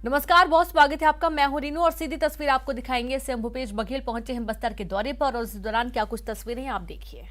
नमस्कार, बहुत स्वागत है आपका। मैं हूं रीनू और सीधी तस्वीर आपको दिखाएंगे। सीएम भूपेश बघेल पहुंचे हैं बस्तर के दौरे पर और इस दौरान क्या कुछ तस्वीरें हैं आप देखिए।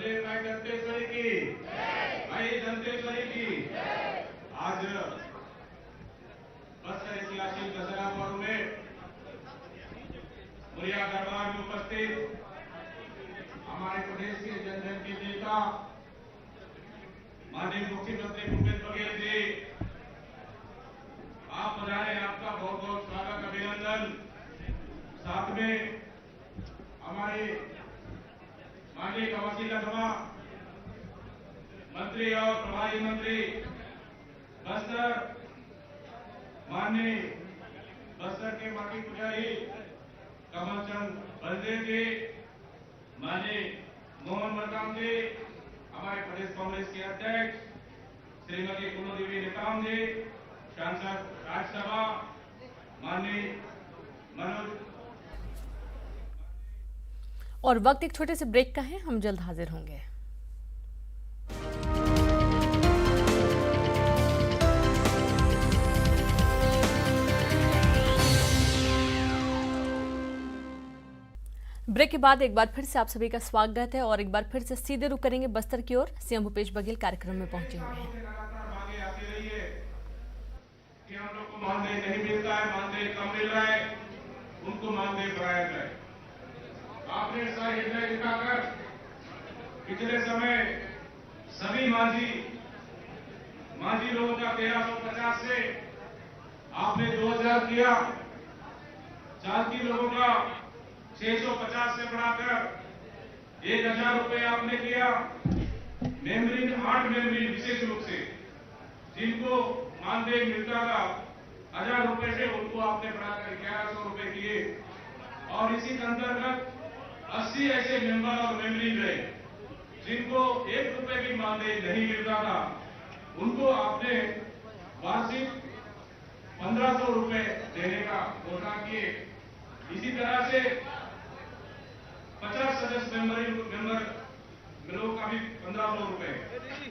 बोले माई दंतेश्वरी की, माई दंतेश्वरी की। आज बस्तर ऐतिहासिक दशहरा पर्व में मुरिया दरबार में उपस्थित हमारे प्रदेश के जन जन के नेता माननीय मुख्यमंत्री भूपेश बघेल जी, आप पधारे, आपका बहुत बहुत स्वागत, अभिनंदन। साथ में हमारे माननीय कवासी लखमा मंत्री और प्रभारी मंत्री बस्तर, माननीय बस्तर के माटी पुजारी कमल चंद बलदेव जी, माननीय मोहन मरकाम जी, हमारे प्रदेश कांग्रेस के अध्यक्ष श्रीमती कुनो देवी नेताम जी, सांसद राज्यसभा माननीय मनोज। और वक्त एक छोटे से ब्रेक का है, हम जल्द हाजिर होंगे। ब्रेक के बाद एक बार फिर से आप सभी का स्वागत है और एक बार फिर से सीधे रुख करेंगे बस्तर की ओर। सीएम भूपेश बघेल कार्यक्रम में पहुंचे हुए हैं। कि हम लोग को मानदेय नहीं मिलता है, मानदेय कम मिल रहा है, उनको मानदेय बढ़ाया जाए। आपने सहृदय दिखाकर पिछले समय सभी मांझी लोगों का 1350 से आपने 2000 किया, चालती लोगों का 650 से बढ़ाकर 1000 रुपए आपने किया। मेमोरी 8 मेमोरी विशेष रूप से जिनको मानदेय मिलता था 1000 रुपए से, उनको आपने बढ़ाकर 1100 रुपए किए। और इसी के अंतर्गत 80 ऐसे मेंबर और मेमोरी रहे जिनको 1 रुपए भी मानदेय नहीं मिलता था, उनको आपने वार्षिक 1500 रुपए देने का घोषणा किए। इसी तरह से 50 सदस्य मेंबर लोगों का भी 1500 रुपए।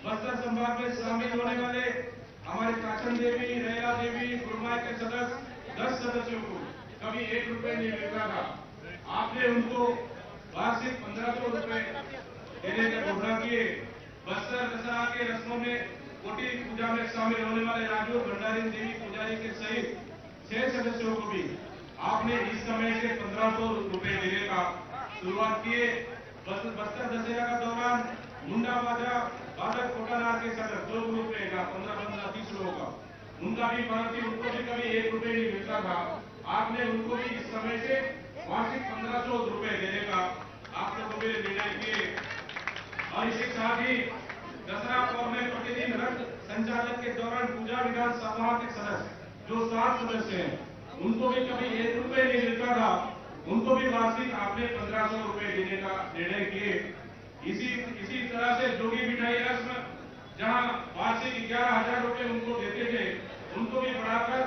बस्तर संभाग में शामिल होने वाले हमारे काचन देवी, रेला देवी, गुरमाय के सदस्य 10 सदस्यों को कभी 1 रुपए नहीं मिलता था, आपने उनको वार्षिक 1500 रुपए देने का घोषणा किए। बस्तर दशहरा के रस्मों में कोटि पूजा में शामिल होने वाले राजू भंडारी देवी पुजारी के सहित 6 सदस्यों को भी आपने इस समय से 1500 रुपए देने का शुरुआत किए। बस्तर दशहरा का दौरान मुंडा बाजा बादक कोटानार के सदस्य 2 ग्रुप में 15-15 30 लोगों का, उनका भी परंतु उनको भी कभी 1 रुपए नहीं मिलता था, आपने उनको भी इस समय से वार्षिक 1500 रुपए देने का आप लोगों ने निर्णय किए। और इसी साथ ही दशहरा पर्व में प्रतिदिन रथ संचालन के दौरान पूजा विधान सभा के सदस्य जो 7 सदस्य हैं, उनको भी कभी 1 रुपए नहीं मिलता था, उनको भी वार्षिक आपने 1500 रुपए देने का निर्णय किए। इसी तरह से जोगी मिठाई रस्म जहां वार्षिक 11000 रुपए उनको देते थे, उनको भी बढ़ाकर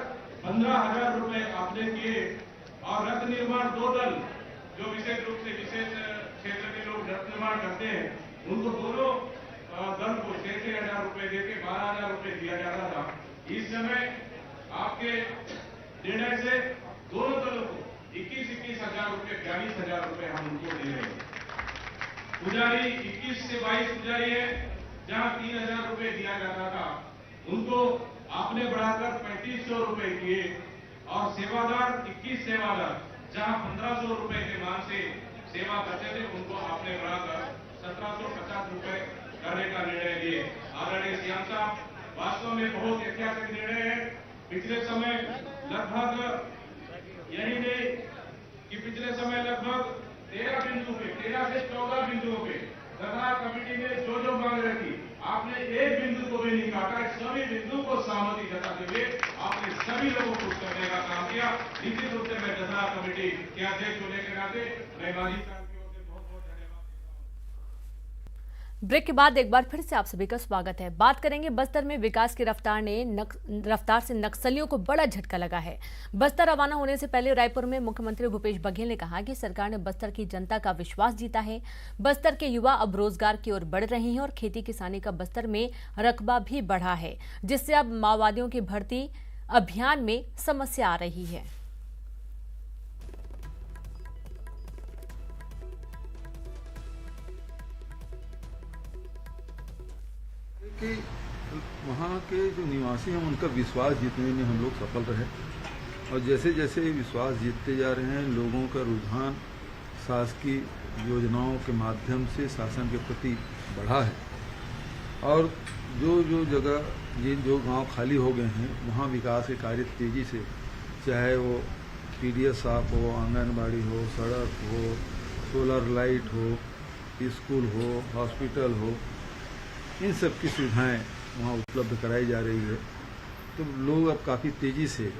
15000 रुपए आपने किए। और रथ निर्माण 2 दल जो विशेष रूप से विशेष क्षेत्र के लोग रथ निर्माण करते हैं, उनको दोनों दल को 6,000 रुपए देके 12000 रुपए दिया जाता था। इस समय आपके निर्णय से दोनों दलों को 21 हजार रुपए 42,000 रुपए हम उनको दे रहे हैं। पुजारी 21 से 22 पुजारी है, जहां 3000 रुपए दिया जाता था, उनको आपने बढ़ाकर 3500 रुपए किए। और सेवादार 21 सेवादार जहां 1500 रुपए के मान से सेवा करते थे, उनको आपने बढ़ाकर 1750 रुपए करने का निर्णय लिए। आदरणीय सीएम साहब, वास्तव में बहुत ऐतिहासिक निर्णय है। पिछले समय लगभग यही नहीं कि पिछले समय लगभग 13 बिंदु पे 13 से 14 बिंदुओं पे दशहरा कमेटी ने जो मांग रखी, आपने एक बिंदु को भी नहीं काटा। सभी बिंदु को सहमति जताते हुए आपने सभी लोगों को करने का काम किया। निश्चित रूप से मैं दशहरा कमेटी के अध्यक्ष होने के नाते मेहरबानी साहब की ओर से बहुत बहुत धन्यवाद। ब्रेक के बाद एक बार फिर से आप सभी का स्वागत है। बात करेंगे बस्तर में विकास की रफ्तार से नक्सलियों को बड़ा झटका लगा है। बस्तर रवाना होने से पहले रायपुर में मुख्यमंत्री भूपेश बघेल ने कहा कि सरकार ने बस्तर की जनता का विश्वास जीता है। बस्तर के युवा अब रोजगार की ओर बढ़ रहे हैं और खेती किसानी का बस्तर में रकबा भी बढ़ा है, जिससे अब माओवादियों की भर्ती अभियान में समस्या आ रही है। कि वहाँ के जो निवासी हैं उनका विश्वास जीतने में हम लोग सफल रहे, और जैसे जैसे विश्वास जीतते जा रहे हैं लोगों का रुझान शासकीय योजनाओं के माध्यम से शासन के प्रति बढ़ा है, और जो जो जगह जो गांव खाली हो गए हैं वहाँ विकास के कार्य तेज़ी से, चाहे वो पीडीएस साफ हो, आंगनबाड़ी हो, सड़क हो, सोलर लाइट हो, स्कूल हो, हॉस्पिटल हो, इन सब की सुविधाएं वहाँ उपलब्ध कराई जा रही है। तो लोग अब काफ़ी तेज़ी से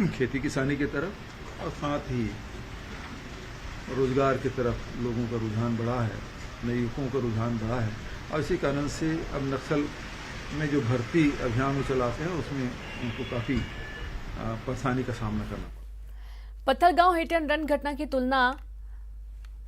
खेती किसानी की तरफ और साथ ही रोजगार की तरफ लोगों का रुझान बढ़ा है, नए युवकों का रुझान बढ़ा है, और इसी कारण से अब नक्सल में जो भर्ती अभियान वो चलाते हैं उसमें उनको काफ़ी परेशानी का सामना करना पड़ा। पत्थलगांव हिट एंड रन घटना की तुलना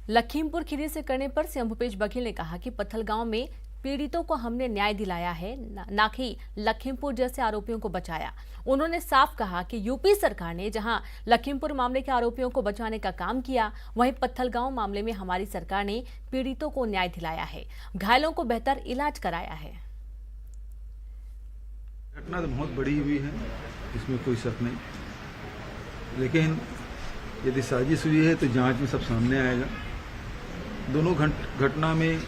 लखीमपुर खीरी से करने पर सीएम भूपेश बघेल ने कहा कि पत्थलगांव में पीड़ितों को हमने न्याय दिलाया है, ना कि लखीमपुर जैसे आरोपियों को बचाया। उन्होंने साफ कहा कि यूपी सरकार ने जहां लखीमपुर मामले के आरोपियों को बचाने का काम किया, वहीं पत्थलगांव मामले में हमारी सरकार ने पीड़ितों को न्याय दिलाया है, घायलों को बेहतर इलाज कराया है। घटना तो बहुत बड़ी हुई है, इसमें कोई शक नहीं, लेकिन यदि साजिश हुई है तो जांच में सब सामने आएगा। दोनों घटना में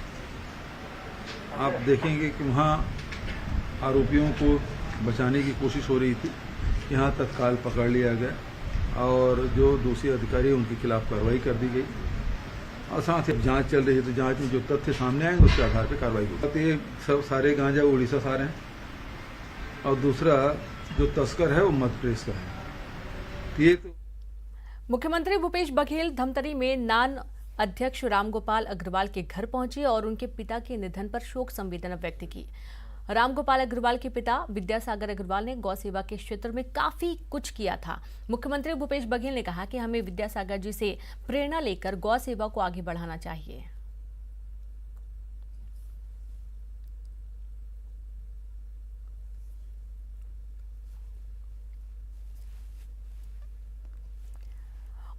आप देखेंगे कि वहाँ आरोपियों को बचाने की कोशिश हो रही थी, यहाँ तत्काल पकड़ लिया गया और जो दोषी अधिकारी उनके खिलाफ कार्रवाई कर दी गई, और साथ ही जांच चल रही है, तो जांच में जो तथ्य सामने आएंगे उसके आधार पर कार्रवाई होगी। ये सब सारे गांजा उड़ीसा से आ रहे हैं, और दूसरा जो तस्कर है वो मध्य प्रदेश का है। ये तो मुख्यमंत्री भूपेश बघेल धमतरी में नान अध्यक्ष रामगोपाल अग्रवाल के घर पहुंचे और उनके पिता के निधन पर शोक संवेदना व्यक्त की। रामगोपाल अग्रवाल के पिता विद्यासागर अग्रवाल ने गौ सेवा के क्षेत्र में काफी कुछ किया था। मुख्यमंत्री भूपेश बघेल ने कहा कि हमें विद्यासागर जी से प्रेरणा लेकर गौ सेवा को आगे बढ़ाना चाहिए।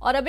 और अब एक